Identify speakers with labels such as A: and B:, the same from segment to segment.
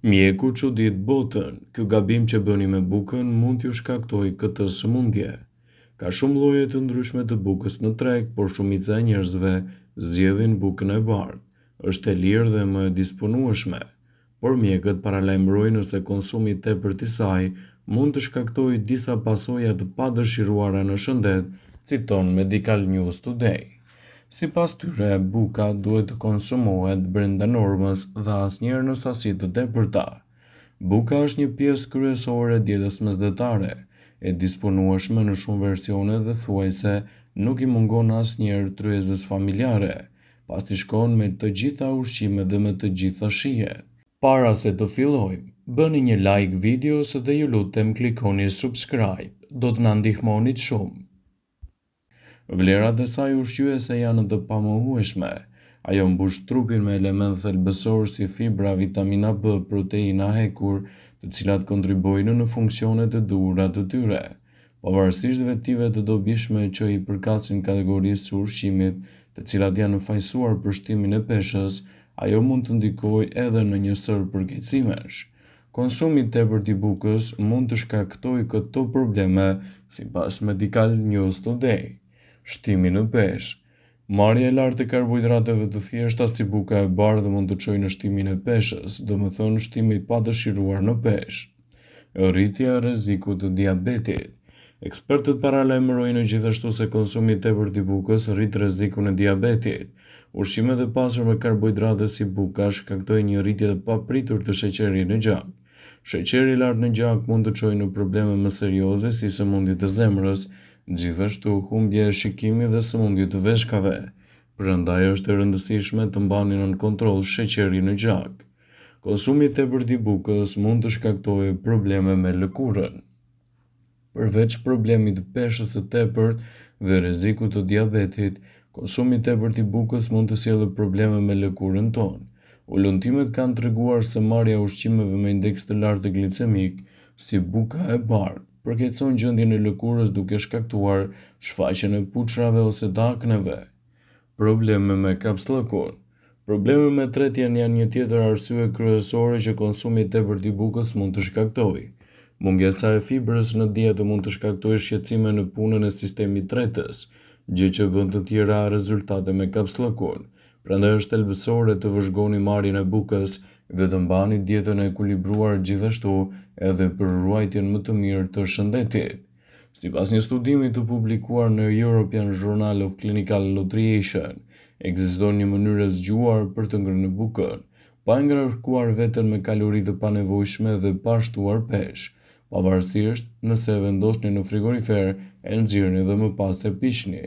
A: Mjeku çudit botën, ky gabim që bëni me bukën mund t'ju shkaktojë këtë sëmundje. Ka shumë lloje të ndryshme të bukës në treg, por shumica e njerëzve zgjedhin bukën e bardhë. Është e lirë dhe më e disponueshme, por mjekët paralajmërojnë se konsumi i tepërt i saj mund të shkaktojë disa pasoja të padëshiruara në shëndet, citon Medical News Today. Sipas tyre, buka duhet të konsumohet brenda normës dhe asnjëherë në sasi të tepërta. Buka është një pjesë kryesore e dietës mesdhetare, e disponueshme në shumë versione dhe thuajse nuk i mungon asnjëherë tryezës familjare, pasi shkon me të gjitha ushqimet dhe me të gjitha shijet. Para se të fillojmë, bëni një like videos dhe ju lutem klikoni subscribe, do të na ndihmonit shumë. Vlerat e saj ushqyese janë të pamohueshme. Ajo mbush trupin me elementë thelbësor si fibra, vitamina B, proteina hekur, të cilat kontribojnë në funksionet e duhura të tyre. Pavarësisht vetive të dobishme që i përkasin kategorisë së ushqimit, të cilat janë fajsuar për shtimin e peshës, ajo mund të ndikojë edhe në një sër përkeqësimesh. Konsumi i tepërt i bukës mund të shkaktojë këto probleme, sipas Medical News Today. Shtimi në peshë. Marrja e lartë e karbohidrateve të thjeshta si buka e bardhë mund të çojë në shtimin e peshës, domethënë shtimi i padëshiruar në peshë. Rritja e rrezikut të diabetit. Ekspertët paralajmërojnë gjithashtu se konsumi i tepërt i bukës rrit rrezikun e diabetit. Ushqimet e pasur me karbohidrate si buka shkaktojnë një rritje të papritur të sheqerit në gjak. Sheqeri i lartë në gjak mund të çojë në probleme më serioze si sëmundjet e zemrës, gjithashtu humbje e shikimit dhe sëmundje të veshkave. Prandaj është e rëndësishme të mbani nën kontroll sheqerin në gjak. Konsumi i tepërt i bukës mund të shkaktojë probleme me lëkurën. Përveç problemit të peshës së tepërt dhe rrezikut të diabetit, konsumi i tepërt i bukës mund të sjellë probleme me lëkurën tonë. Ullëtimet kanë treguar se marrja e ushqimeve me indeks të lartë glicemik, si buka e bardhë, përkeqëson gjendjen e lëkurës duke shkaktuar shfaqjen e puçrave ose të akneve. Probleme me kapsllëkun. Probleme me tretjen janë një tjetër arsye kryesore që konsumi i tepërt i bukës mund të shkaktojë. Mungesa e fibrës në dietë mund të shkaktojë shqetësime në punën e sistemit tretës, gjë që bën të tjera rezultate me kapsllëkun. Prandaj është thelbësore të vëzhgoni marrjen e bukës dhe të mbani dietën e ekuilibruar gjithashtu edhe për ruajtjen më të mirë të shëndetit. Sipas një studimi të publikuar në European Journal of Clinical Nutrition, ekziston një mënyrë e zgjuar për të ngrënë bukën, pa ngarkuar veten me kalori të panevojshme dhe pa shtuar peshë, pavarësisht nëse e vendosni në frigorifer, e nxirrni dhe më pas e piqni.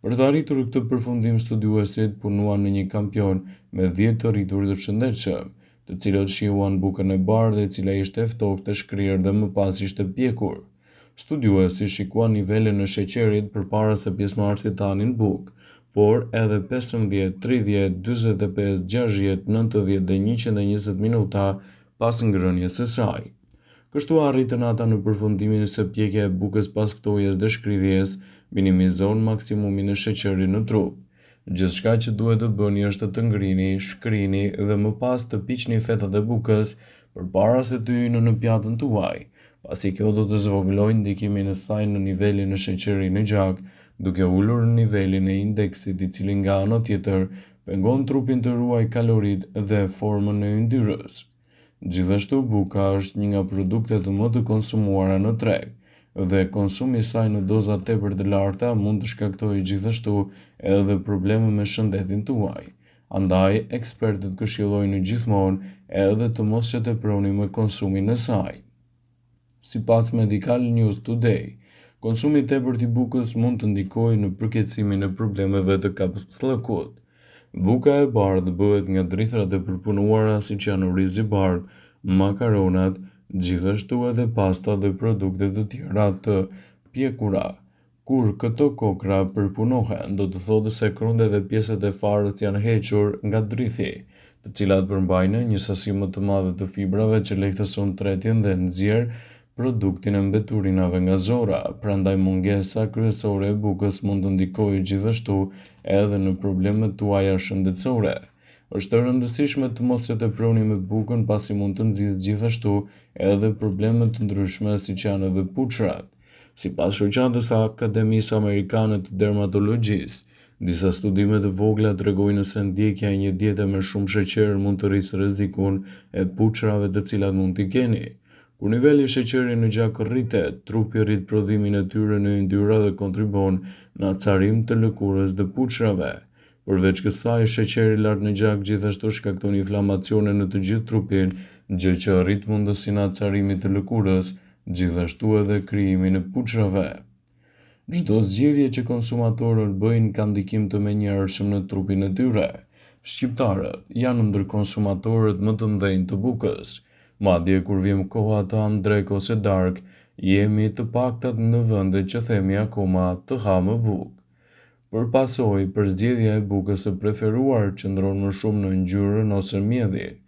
A: Për të arritur këtë përfundim, studiuesit punuan në një kampion me 10 të rritur të shëndetshëm, të cilët shijuan bukën e bardhë e cila ishte e ftohtë e shkrirë dhe më pas ishte pjekur. Studiuesi shikuan nivelin e sheqerit përpara se pjesëmarrësit të hanin bukë, por edhe 15, 30, 45, 60, 90 dhe 120 minuta pas ngrënies së saj. Kështu arritën ata në përfundimin se pjekja e bukës pas ftohjes dhe shkrirjes minimizon maksimumin e sheqerit në trup. Gjithçka që duhet të bëni është të ngrini, shkrini dhe më pas të piqni fetat e bukës përpara se të hyjnë në pjatën tuaj, pasi kjo do të zvogëlojë ndikimin e saj në nivelin e sheqerit në gjak, duke ulur në nivelin e indeksit i cili nga ana tjetër pengon trupin të ruajë kaloritë dhe formën e yndyrës. Gjithashtu buka është një nga produktet më të konsumuara në treg, dhe konsumi i saj në doza tepër të larta mund të shkaktojë gjithashtu edhe probleme me shëndetin tuaj. Andaj, ekspertët këshillojnë gjithmonë edhe të mos shëteproni me konsumin e saj. Sipas Medical News Today, konsumi i tepërt i bukës mund të ndikojë në përkeqësimin e problemeve të kapsllëkut. Buka e bardhë bëhet nga drithrat e përpunuara siç janë orizi i bardhë, makaronat, gjithashtu edhe pasta dhe produktet të tjera të pjekura. Kur këto kokra përpunohen, do të thotë se krundet dhe pjesët e farës janë hequr nga drithi, të cilat përmbajnë një sasi më të madhe të fibrave që lehtëson tretjen dhe nxjerr produktin e mbeturinave nga zora, prandaj mungesa kryesore e bukës mund të ndikojë gjithashtu edhe në problemet tuaja shëndetësore. Është e rëndësishme të mos e teproni me bukën pasi mund të nxjisë gjithashtu edhe probleme të ndryshme siç janë edhe puçrat. Sipas shoqatës Akademisë Amerikane të Dermatologjisë, disa studime të vogla tregojnë se ndjekja e një diete me shumë sheqer mund të rrisë rrezikun e puçrave të cilat mund t'i keni. Kur niveli i sheqerit në gjak rritet, trupi rrit prodhimin e tyre në yndyra dhe kontribon në acarim të lëkurës dhe puçrave. Përveç kësaj, sheqeri i lartë në gjak gjithashtu shkakton inflamacione në të gjithë trupin, gjë që arrit mundësinë e acarimit të lëkurës, gjithashtu edhe krijimin e puçrave. Çdo zgjedhje që konsumatorët bëjnë ka ndikim të menjëhershëm në trupin e tyre. Shqiptarët janë ndër konsumatorët më të mëdhenj të bukës. Madje kur vjen koha të ham drek ose dark, jemi të paktat në vendet që themi akoma të ha më bukë. Për pasojë, përzgjedhja e bukës së preferuar qëndron më shumë në ngjyrën ose mjedhin.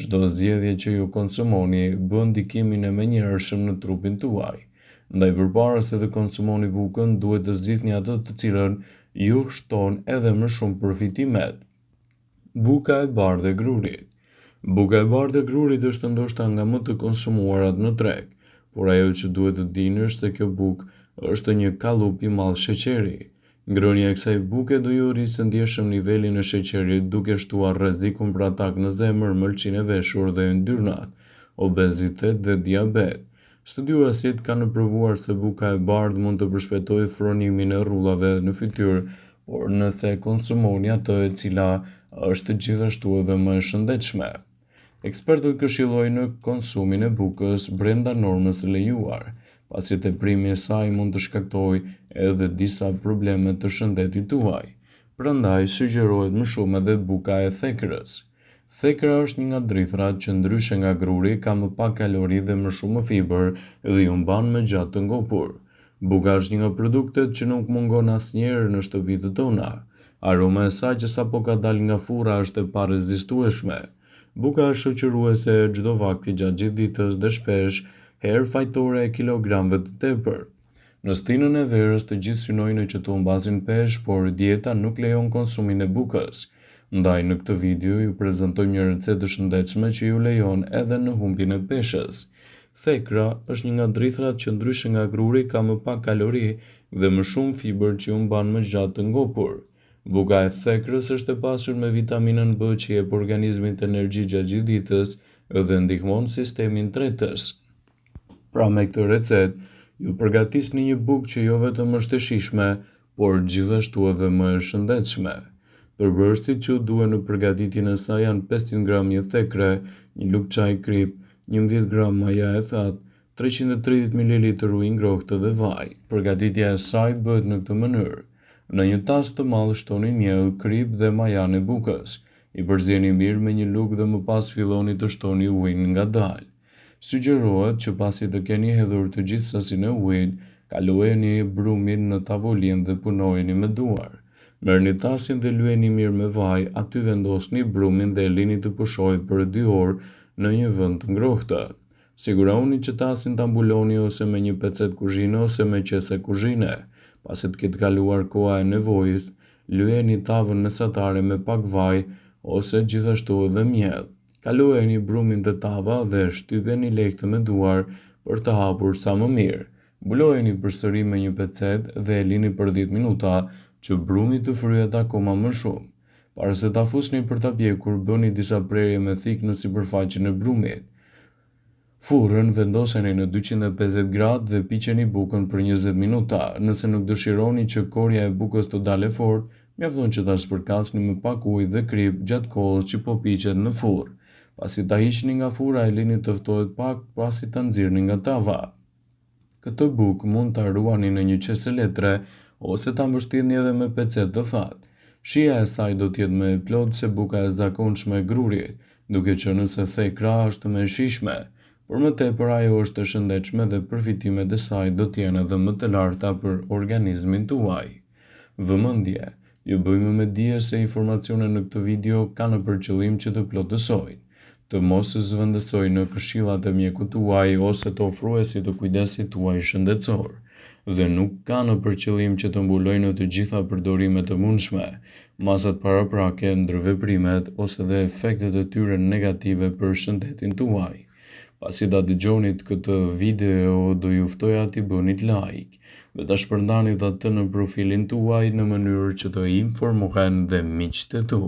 A: Çdo zgjedhje që ju konsumoni bën ndikimin e menjëhershëm në trupin tuaj. Ndaj përpara se të konsumoni bukën, duhet të zgjidhni atë të cilën ju shton edhe më shumë përfitimet. Buka e bardhë e grurit. Buka e bardhë e grurit është ndoshta nga më të konsumuarat në treg, por ajo që duhet të dini është se kjo bukë është një kallup i madh sheqeri. Ngrënia e kësaj buke do ju rrisë ndjeshëm nivelin e sheqerit duke shtuar rrezikun për atak në zemër, mëlçinë e veshur dhe yndyrnat, obezitet dhe diabet. Studiuesit kanë provuar se buka e bardhë mund të përshpejtojë fronimin e rrullave në fytyrë, por nëse konsumoni atë e cila është gjithashtu edhe më e shëndetshme. Ekspertët këshillojnë konsumin e bukës brenda normës së lejuar, pasi teprimi i saj mund të shkaktojë edhe disa probleme të shëndetit tuaj. Prandaj sugjerohet më shumë edhe buka e thekrës. Thekra është një nga drithrat që ndryshe nga gruri ka më pak kalori dhe më shumë fibër dhe ju mban më gjatë të ngopur. Buka është një nga produktet që nuk mungon asnjëherë në shtëpitë tona. Aroma e saj që sapo ka dalë nga furra është e parezistueshme. Buka është shoqëruese e çdo vakti gjatë gjithë ditës dhe shpesh herë fajtore e kilogramëve të tepër. Në stinën e verës të gjithë synojnë që të humbasin peshë, por dieta nuk lejon konsumin e bukës. Ndaj në këtë video ju prezantojmë një recetë të shëndetshme që ju lejon edhe në humbjen e peshës. Thekra është një nga drithrat që ndryshe nga gruri ka më pak kalori dhe më shumë fibër që ju mban më gjatë të ngopur. Buka e thekrës është e pasur me vitaminën B që jep organizmit energji gjatë gjithë ditës dhe ndihmon sistemin tretës. Pra me këtë recetë, ju përgatisni një bukë që jo vetëm është e shijshme, por gjithashtu edhe më e shëndetshme. Përbërësit që duhen në përgatitjen e saj janë 500 gram një thekre, një lugë çaj krip, 11 gram maja e thatë, 330 ml ujë ngrohtë dhe vaj. Përgatitja e saj bëhet në këtë mënyrë. Në një tas të madh shtoni miell, krip dhe majan e bukës. I përzieni mirë me një lugë dhe më pas filloni të shtoni ujin ngadalë. Sugjerohet që pasi të keni hedhur të gjithë sasinë e ujit, kalojeni brumin në tavolinë dhe punojeni me duar. Merrni tasin dhe lyeni mirë me vaj, aty vendosni brumin dhe lini të pushojë për 2 orë në një vend të ngrohtë. Sigurohuni që tasin ta mbuloni ose me një pecet kuzhine ose me qese kuzhine. Pasi të ketë kaluar koha e nevojës, lyeni tavën mesatare me pak vaj ose gjithashtu edhe miell. Kalojeni brumin te tava dhe shtypeni lehtë me duar për të hapur sa më mirë. Mbulojeni përsëri me një pecet dhe e lini për 10 minuta që brumi të fryhet akoma më shumë. Para se ta fusni për ta pjekur, bëni disa prerje me thik në sipërfaqen e brumit. Furrën vendoseni në 250 gradë dhe piqeni bukën për 20 minuta. Nëse nuk dëshironi që korja e bukës të dalë fort, mjafton që ta spërkasni me pak ujë dhe krip gjatë kohës që po piqet në furrë. Pasi ta hiqni nga furra, e lini të ftohet pak pasi ta nxirrni nga tava. Këtë bukë mund ta ruani në një qese letre ose ta mbështjellni edhe me pecet të thatë. Shija e saj do të jetë më e plotë se buka e zakonshme e grurit, duke qenë se thekra është më e shijshme. Por më tepër ajo është e shëndetshme dhe përfitimet e saj do të jenë edhe më të larta për organizmin tuaj. Vëmendje, ju bëjmë me dije se informacionet në këtë video kanë për qëllim që të plotësojnë. të mos zhvendosoj në këshillat e mjekut tuaj ose të ofruesit të kujdesit tuaj shëndetësor, dhe nuk ka në përqëllim që të mbulojnë të gjitha përdorimet e mundshme, masat paraprake, ndërveprimet ose dhe efektet e tyre negative për shëndetin tuaj. Pasi ta dëgjoni këtë video, do ju ftoja t'i bëni like dhe ta shpërndanit atë në profilin tuaj në mënyrë që të informohen dhe miqtë e tu.